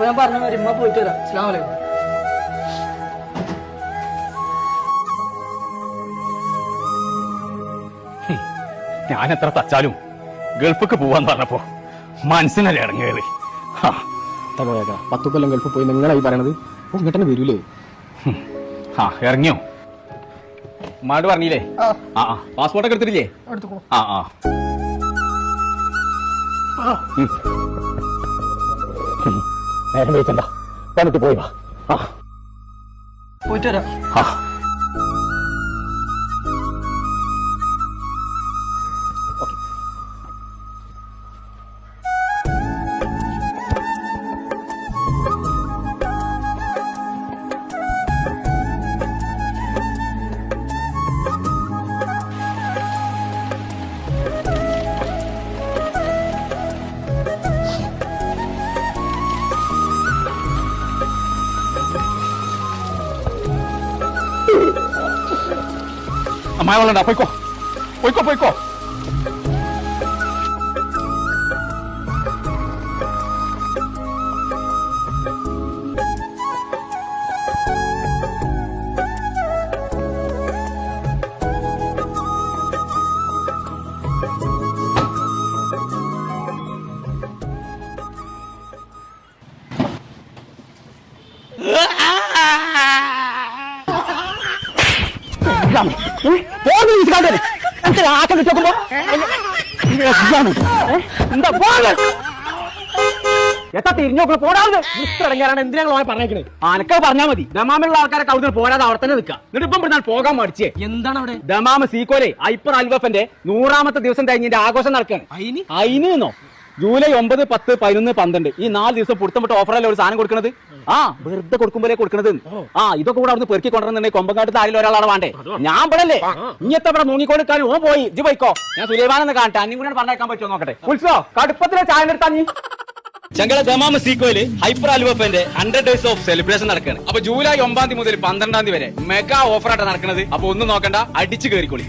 അപ്പൊ ഞാൻ പറഞ്ഞ മാതിരി ഉമ്മ പോയിട്ട് വരാം. അസ്സലാമു അലൈക്കും. ഞാൻ എത്ര തച്ചാലും ഗൾഫിക്ക് പോവാന്ന് പറഞ്ഞപ്പോ മനസ്സിനല്ലേ ഇറങ്ങിയത്. പോയേക്കാ 10 കൊല്ലം ഗൾഫിൽ പോയി നിങ്ങളായി പറയണത് ഇങ്ങോട്ടെ വരൂലേ? ഇറങ്ങിയോ? മാട് പറഞ്ഞില്ലേ? പാസ്പോർട്ടൊക്കെ എടുത്തിട്ടില്ലേ? നേരം വെച്ചണ്ട, വന്നിട്ട് പോയി വാ. പോയിട്ട് വരാം. അമ്മായി കൊള്ളണ്ട, പോയിക്കോ പോയിക്കോ പോയിക്കോ. എത്താ തിരിഞ്ഞോക്കളെ പോടാതെ ഇറങ്ങിയാലാണ് എന്തിനാണ് പറഞ്ഞേക്കണേ? അനക്ക പറഞ്ഞാൽ മതി. ദമാമിലുള്ള ആൾക്കാരെ കൗതിൽ പോരാതെ അവിടെ തന്നെ നിൽക്കാം. എന്നിട്ട് ഇപ്പം ഇവിടെ പോകാൻ മടിച്ചേ. എന്താണ് അവിടെ? ദമാമ് സീക്കോലെ ഹൈപ്പർ അൽവഫന്റെ 100ാമത്തെ ദിവസം കഴിഞ്ഞതിന്റെ ആഘോഷം നടക്കുകയാണ്. അയിനോ ജൂലൈ 9, 10, 11, 12 ഈ 4 ദിവസം പുറത്തും ഓഫറല്ലേ ഒരു സാധനം കൊടുക്കുന്നത്. വെറുതെ കൊടുക്കുമ്പോഴേ കൊടുക്കണത്. ഇതൊക്കെ കൂടെ അവിടെ പെറുക്കി കൊണ്ടുവന്നിട്ടുണ്ടെങ്കിൽ കൊമ്പങ്കാട്ട് താരിൽ ഒരാളാണ് വേണ്ടേ? ഞാൻ ഇവിടെ ഇങ്ങനത്തെ ഇവിടെ മുങ്ങിക്കൊടുക്കാനും ഓ പോയി ഇജ്ജ് പോയിക്കോ. ഞാൻ സുലൈമാനെന്ന് കാണട്ടെ, അന്നി കൂടെ പറഞ്ഞേക്കാൻ പറ്റുമോ നോക്കട്ടെ. ഉത്സവോ കടുപ്പത്തിലെ ചായ എടുത്താ ചങ്കല ദമാമ സീക്കോയില് ഹൈപ്പർ അൽവഫന്റെ 100 days ഓഫ് സെലിബ്രേഷൻ നടക്കുകയാണ്. അപ്പൊ ജൂലൈ 9 മുതൽ 12 വരെ മെഗാ ഓഫറായിട്ട് നടക്കുന്നത്. അപ്പൊ ഒന്നും നോക്കണ്ട, അടിച്ചു കയറിക്കോളി.